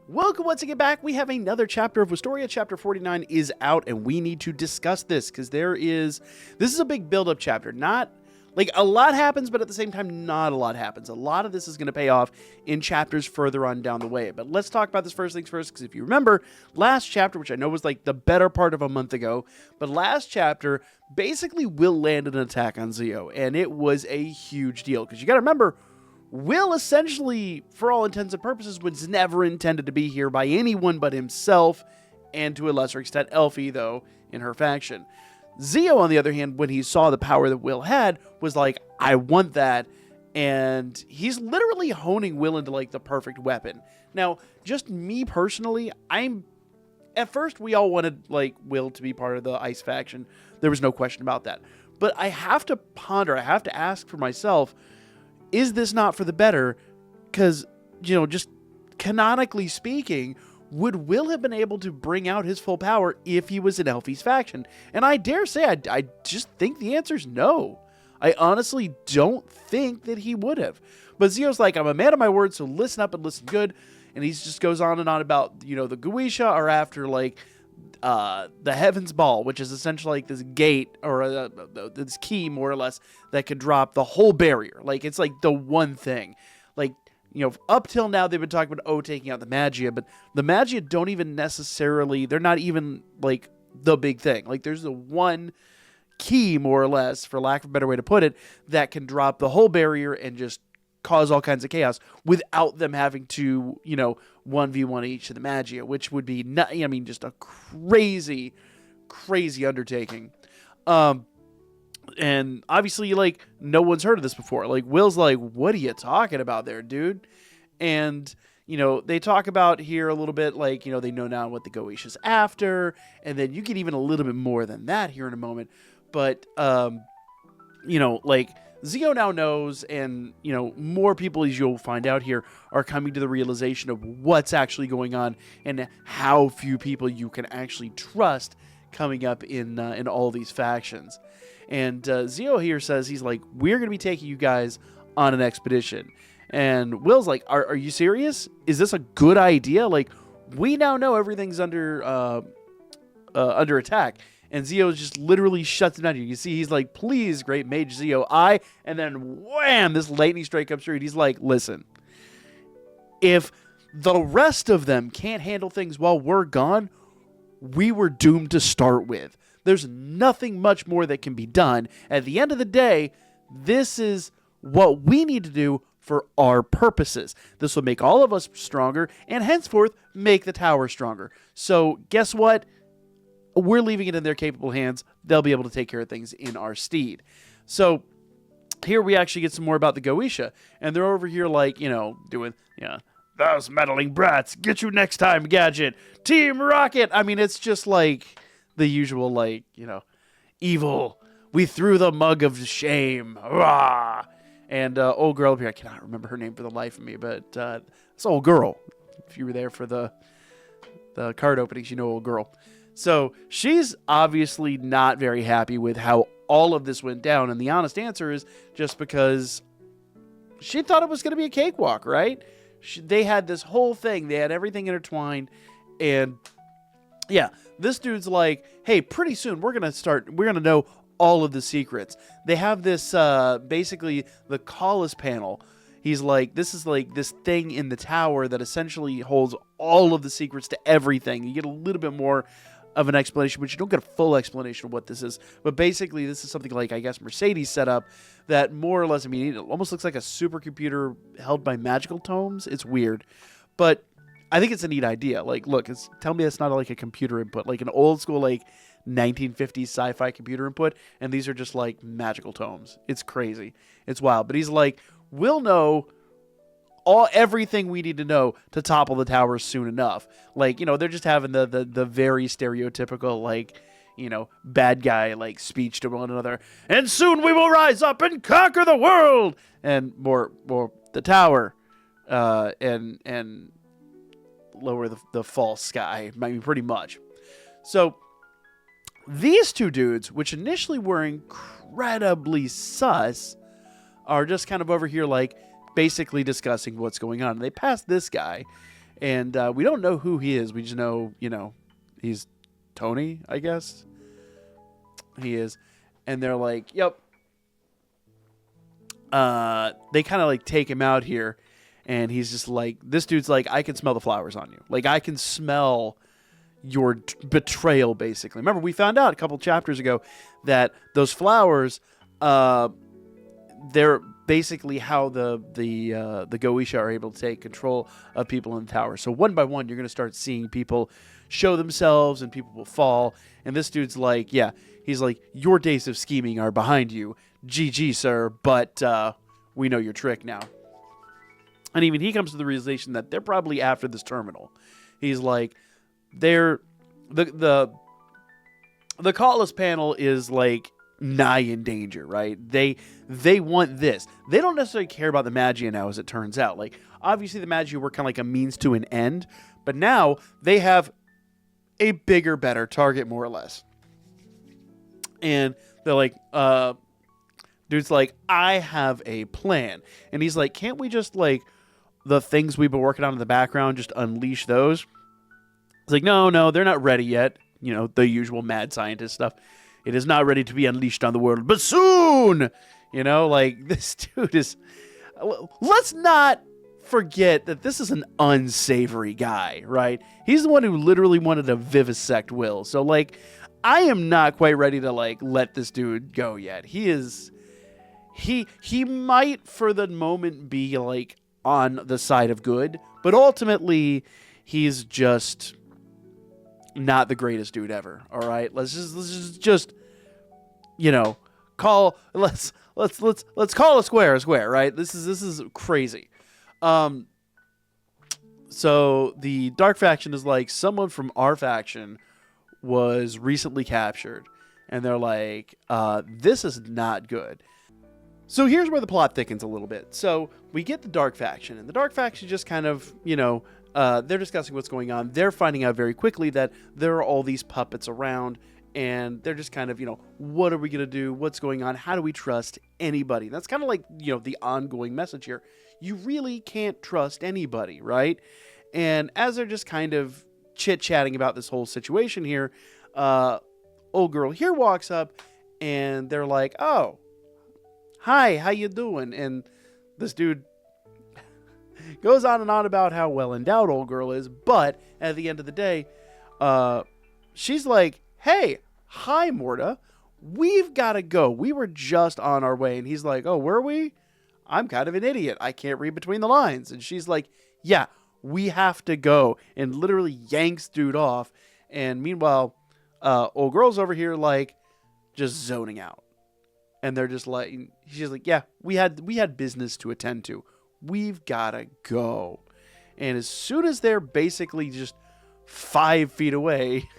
Welcome once again back. We have another chapter of Wistoria. Chapter 49 is out, and we need to discuss this because this is a big build-up chapter. Not, like, a lot happens, but at the same time, not a lot happens. A lot of this is going to pay off in chapters further on down the way. But let's talk about this first things first, because if you remember, last chapter, which I know was, like, the better part of a month ago, but last chapter, basically Will landed an attack on Zio, and it was a huge deal. Because you got to remember, Will essentially, for all intents and purposes, was never intended to be here by anyone but himself, and to a lesser extent, Elfie, though, in her faction. Zio, on the other hand, when he saw the power that Will had, was like, I want that, and he's literally honing Will into, like, the perfect weapon. Now, just me personally, at first, we all wanted, like, Will to be part of the Ice faction. There was no question about that. But I have to ponder, I have to ask for myself, is this not for the better? Because, just canonically speaking, would Will have been able to bring out his full power if he was in Elfie's faction? And I dare say, I just think the answer is no. I honestly don't think that he would have. But Zio's like, I'm a man of my word, so listen up and listen good. And he just goes on and on about, the Goisha are after, like, the Heaven's Ball, which is essentially like this gate or this key, more or less, that could drop the whole barrier. Like, it's like the one thing. Like, up till now they've been talking about taking out the Magia, but the Magia don't even necessarily, they're not even like the big thing. Like, there's the one key, more or less, for lack of a better way to put it, that can drop the whole barrier and just cause all kinds of chaos without them having to, 1v1 each of the Magia, which would be, just a crazy, crazy undertaking. And obviously, like, no one's heard of this before. Like, Will's like, what are you talking about there, dude? And, they talk about here a little bit, like, they know now what the Goisha's after, and then you get even a little bit more than that here in a moment. But, like, Zio now knows, and, more people, as you'll find out here, are coming to the realization of what's actually going on and how few people you can actually trust coming up in all these factions. And Zio here says, he's like, we're going to be taking you guys on an expedition. And Will's like, are you serious? Is this a good idea? Like, we now know everything's under attack. And Zio just literally shuts it down. You can see he's like, please, great mage Zio, and then wham, this lightning strike comes through. And he's like, listen, if the rest of them can't handle things while we're gone, we were doomed to start with. There's nothing much more that can be done. At the end of the day, this is what we need to do for our purposes. This will make all of us stronger, and henceforth, make the tower stronger. So, guess what? We're leaving it in their capable hands. They'll be able to take care of things in our stead. So here we actually get some more about the Goisha. And they're over here like, doing, those meddling brats, get you next time, Gadget. Team Rocket. I mean, it's just like the usual, like, evil. We threw the mug of shame. Rah! And old girl up here, I cannot remember her name for the life of me, but it's old girl. If you were there for the card openings, old girl. So she's obviously not very happy with how all of this went down. And the honest answer is just because she thought it was going to be a cakewalk, right? They had this whole thing. They had everything intertwined. And yeah, this dude's like, hey, pretty soon we're going to know all of the secrets. They have this, basically the Callis panel. He's like, this is like this thing in the tower that essentially holds all of the secrets to everything. You get a little bit more of an explanation, but you don't get a full explanation of what this is. But basically, this is something like, I guess, Mercedes set up that more or less, it almost looks like a supercomputer held by magical tomes. It's weird. But I think it's a neat idea. Like, look, tell me it's not like a computer input, like an old school, like, 1950s sci-fi computer input, and these are just, like, magical tomes. It's crazy. It's wild. But he's like, we'll know everything we need to know to topple the tower soon enough. Like, they're just having the very stereotypical, like, bad guy, like, speech to one another. And soon we will rise up and conquer the world! And more the tower, and lower the false sky. I mean, pretty much. So, these two dudes, which initially were incredibly sus, are just kind of over here, like, basically discussing what's going on. And they pass this guy, And we don't know who he is. We just know, he's Tony, I guess. He is. And they're like, yep. They kind of like take him out here. And he's just like, this dude's like, I can smell the flowers on you. Like, I can smell your betrayal, basically. Remember, we found out a couple chapters ago that those flowers, they're basically how the Goisha are able to take control of people in the tower. So one by one, you're going to start seeing people show themselves and people will fall. And this dude's like, yeah, he's like, your days of scheming are behind you. GG, sir, but we know your trick now. And even he comes to the realization that they're probably after this terminal. He's like, the Cautless panel is like nigh in danger, right? They want this. They don't necessarily care about the Magia now, as it turns out. Like, obviously the Magia were kind of like a means to an end, but now they have a bigger, better target, more or less. And they're like, dude's like, I have a plan. And he's like, can't we just, like, the things we've been working on in the background, just unleash those? It's like, no, they're not ready yet. The usual mad scientist stuff. It is not ready to be unleashed on the world, but soon! Like, this dude is... Let's not forget that this is an unsavory guy, right? He's the one who literally wanted to vivisect Will. So, like, I am not quite ready to, like, let this dude go yet. He is... He might, for the moment, be, like, on the side of good, but ultimately, he's just... not the greatest dude ever. All right, let's just call let's call a square a square. Right? This is crazy. So the Dark Faction is like, someone from our faction was recently captured, and they're like, this is not good. So here's where the plot thickens a little bit. So we get the Dark Faction, and the Dark Faction just kind of, they're discussing what's going on. They're finding out very quickly that there are all these puppets around, and they're just kind of, what are we going to do? What's going on? How do we trust anybody? That's kind of like, the ongoing message here. You really can't trust anybody, right? And as they're just kind of chit-chatting about this whole situation here, old girl here walks up, and they're like, oh, hi, how you doing? And this dude goes on and on about how well endowed old girl is, but at the end of the day, she's like, hey, hi, Morta, we've got to go. We were just on our way. And he's like, oh, were we? I'm kind of an idiot. I can't read between the lines. And she's like, yeah, we have to go. And literally yanks dude off. And meanwhile, old girl's over here, like, just zoning out. And they're just like, she's like, yeah, we had business to attend to. We've got to go. And as soon as they're basically just 5 feet away,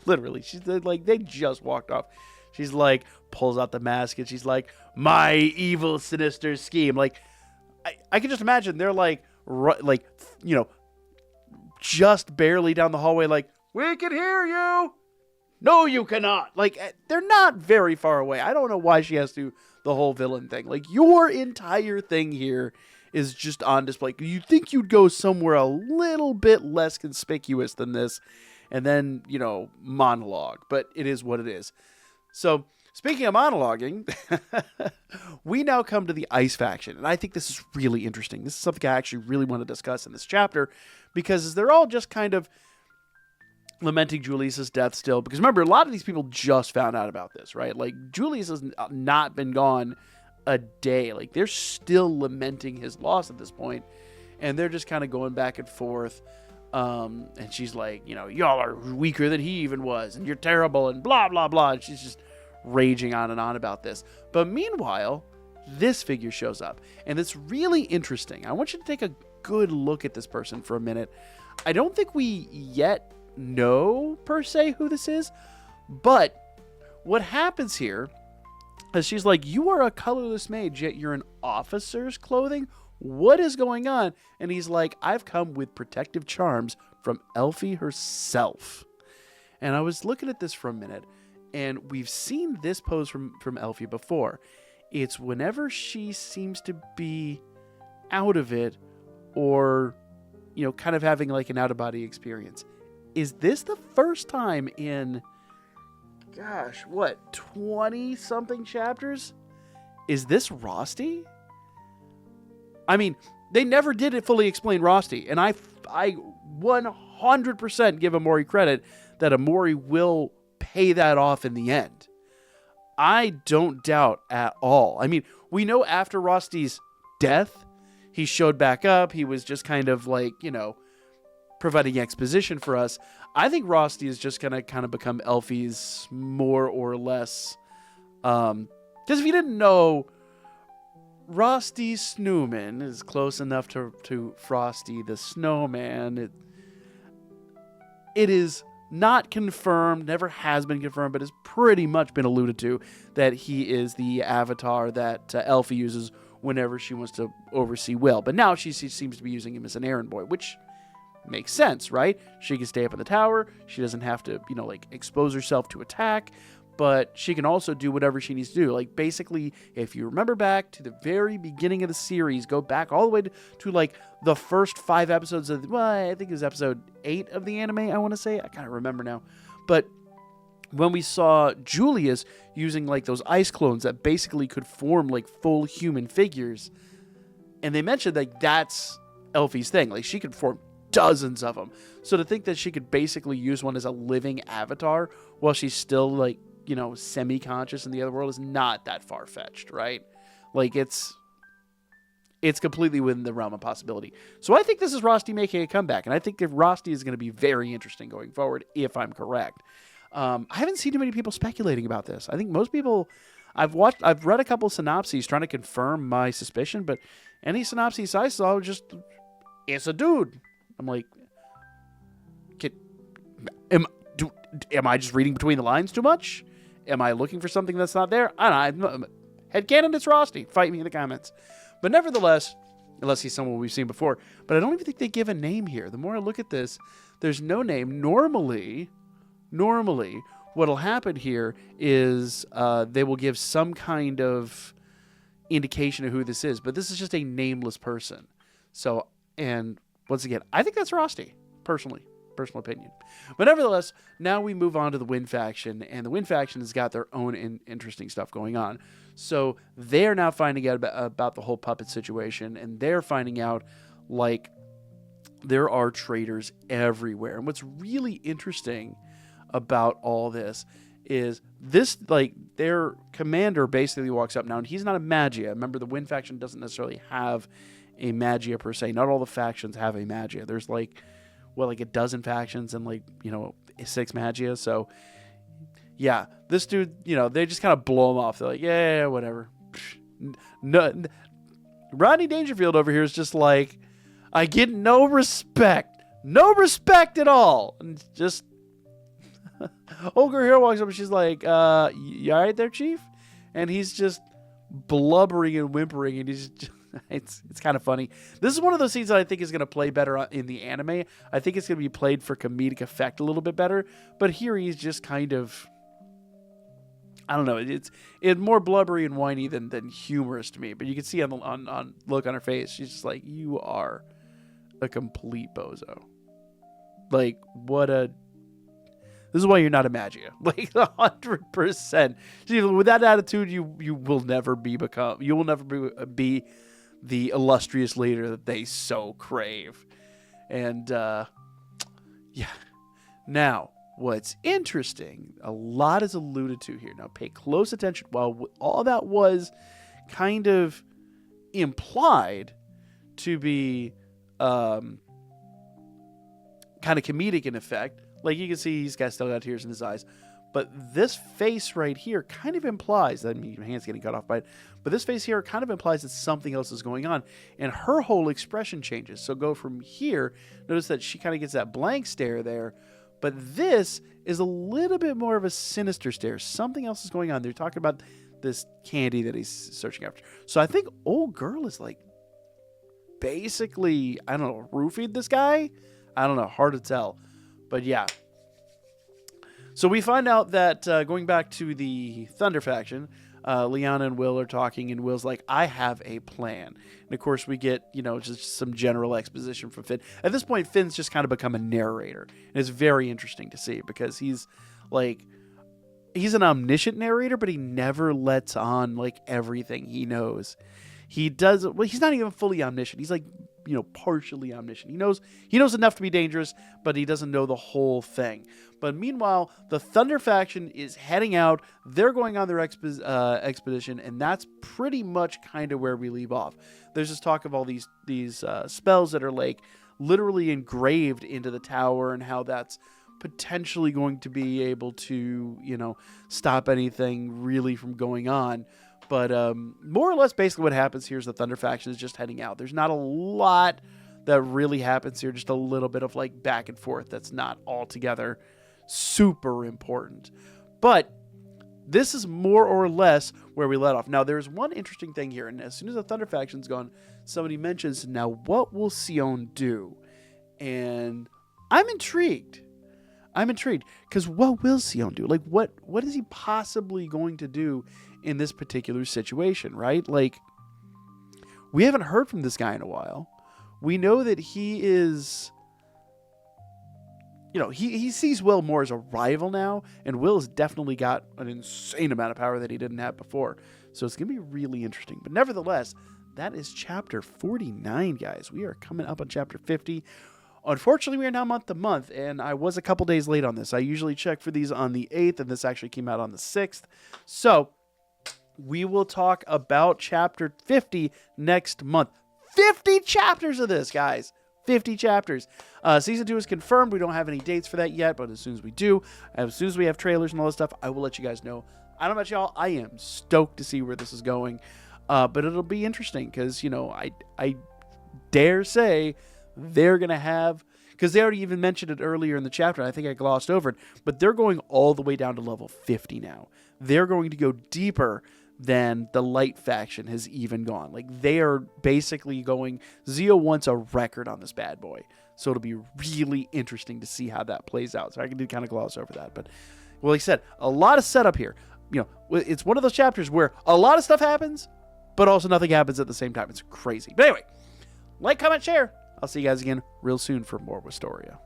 literally, she's like, they just walked off. She's like, pulls out the mask, and she's like, my evil, sinister scheme. Like, I can just imagine they're like, just barely down the hallway, like, we can hear you. No, you cannot. Like, they're not very far away. I don't know why she has to, the whole villain thing. Like, your entire thing here is just on display. You'd think you'd go somewhere a little bit less conspicuous than this, and then, monologue. But it is what it is. So, speaking of monologuing, we now come to the Ice Faction. And I think this is really interesting. This is something I actually really want to discuss in this chapter, because they're all just kind of lamenting Julius's death still, because remember, a lot of these people just found out about this, right? Like, Julius has not been gone a day. Like, they're still lamenting his loss at this point, and they're just kind of going back and forth. And she's like, y'all are weaker than he even was, and you're terrible, and blah blah blah. And she's just raging on and on about this. But meanwhile, this figure shows up, and it's really interesting. I want you to take a good look at this person for a minute. I don't think we yet know per se who this is, but what happens here is she's like, you are a colorless mage, yet you're in officer's clothing. What is going on? And he's like, I've come with protective charms from Elfie herself. And I was looking at this for a minute, and we've seen this pose from Elfie before. It's whenever she seems to be out of it, or kind of having like an out-of-body experience. Is this the first time in, 20-something chapters? Is this Rosti? I mean, they never did it fully explain Rosti, and I 100% give Omori credit that Omori will pay that off in the end. I don't doubt at all. I mean, we know after Rosti's death, he showed back up. He was just kind of like, providing exposition for us. I think Rosti is just going to kind of become Elfie's more or less. Because if you didn't know, Rosti Snowman is close enough to Frosty the Snowman. It is not confirmed, never has been confirmed, but has pretty much been alluded to that he is the avatar that Elfie uses whenever she wants to oversee Will. But now she seems to be using him as an errand boy, which makes sense, right? She can stay up in the tower. She doesn't have to, expose herself to attack, but she can also do whatever she needs to do. Like, basically, if you remember back to the very beginning of the series, go back all the way to the first 5 episodes of, I think it was episode 8 of the anime, I want to say. I kind of remember now. But when we saw Julius using, those ice clones that basically could form, full human figures, and they mentioned, that's Elfie's thing. She could form dozens of them. So to think that she could basically use one as a living avatar while she's still semi-conscious in the other world is not that far-fetched, right? It's completely within the realm of possibility. So I think this is Rosti making a comeback, and I think that Rosti is going to be very interesting going forward, if I'm correct. I haven't seen too many people speculating about this. I think most people, I've read a couple synopses trying to confirm my suspicion, but any synopses I saw it's a dude. I'm like, am I just reading between the lines too much? Am I looking for something that's not there? I don't know. Headcanon, it's Rosti. Fight me in the comments. But nevertheless, unless he's someone we've seen before, but I don't even think they give a name here. The more I look at this, there's no name. Normally, what'll happen here is they will give some kind of indication of who this is, but this is just a nameless person. So, and once again, I think that's Rosti, personal opinion. But nevertheless, now we move on to the Wind faction, and the Wind faction has got their own interesting stuff going on. So they're now finding out about the whole puppet situation, and they're finding out there are traitors everywhere. And what's really interesting about all this is their commander basically walks up now, and he's not a Magia. Remember, the Wind faction doesn't necessarily have a Magia per se. Not all the factions have a Magia. There's a dozen factions and 6 Magia. So yeah, this dude, they just kind of blow him off. They're like, yeah, whatever. No, Rodney Dangerfield over here is just like, I get no respect at all. And just old girl here walks up and she's like, you all right there, Chief? And he's just blubbering and whimpering, and he's just, it's kind of funny. This is one of those scenes that I think is going to play better in the anime. I think it's going to be played for comedic effect a little bit better. But here he's just kind of, I don't know. It's more blubbery and whiny than humorous to me. But you can see on look on her face, she's just like, you are a complete bozo. This is why you're not a Magia. 100%. See, with that attitude, you will never be the illustrious leader that they so crave. And yeah. Now, what's interesting, a lot is alluded to here. Now, pay close attention. While all that was kind of implied to be kind of comedic in effect, you can see he's still got tears in his eyes. But this face right here kind of implies that, your hand's getting cut off by it, but this face here kind of implies that something else is going on. And her whole expression changes. So go from here, notice that she kind of gets that blank stare there, but this is a little bit more of a sinister stare. Something else is going on. They're talking about this candy that he's searching after. So I think old girl is basically, I don't know, roofied this guy? I don't know, hard to tell. But yeah. So we find out that, going back to the Thunder faction, Liana and Will are talking, and Will's like, I have a plan. And of course, we get, just some general exposition from Finn. At this point, Finn's just kind of become a narrator. And it's very interesting to see because he's an omniscient narrator, but he never lets on like everything he knows. He does, well, he's not even fully omniscient. He's like, partially omniscient. He knows enough to be dangerous, but he doesn't know the whole thing. But meanwhile, the Thunder faction is heading out. They're going on their expedition, and that's pretty much kind of where we leave off. There's this talk of all these spells that are like literally engraved into the tower, and how that's potentially going to be able to, stop anything really from going on. But more or less, basically what happens here is the Thunder faction is just heading out. There's not a lot that really happens here. Just a little bit of like back and forth that's not altogether super important. But this is more or less where we let off. Now, there's one interesting thing here. And as soon as the Thunder faction's gone, somebody mentions, now what will Sion do? And I'm intrigued. Because what will Sion do? Like, what is he possibly going to do in this particular situation, right? Like, we haven't heard from this guy in a while. We know that he is, he sees Will more as a rival now, and Will has definitely got an insane amount of power that he didn't have before. So it's going to be really interesting. But nevertheless, that is chapter 49, guys. We are coming up on chapter 50. Unfortunately, we are now month to month, and I was a couple days late on this. I usually check for these on the 8th, and this actually came out on the 6th. So we will talk about chapter 50 next month. 50 chapters of this, guys. 50 chapters. Season 2 is confirmed. We don't have any dates for that yet, but as soon as we do, as soon as we have trailers and all this stuff, I will let you guys know. I don't know about y'all. I am stoked to see where this is going, but it'll be interesting because, I dare say they're going to have, because they already even mentioned it earlier in the chapter. I think I glossed over it, but they're going all the way down to level 50 now. They're going to go deeper than the Light faction has even gone. Like, they are basically going, Zio wants a record on this bad boy. So it'll be really interesting to see how that plays out. So I can kind of gloss over that. But, well, like I said, a lot of setup here. It's one of those chapters where a lot of stuff happens, but also nothing happens at the same time. It's crazy. But anyway, like, comment, share. I'll see you guys again real soon for more Wistoria.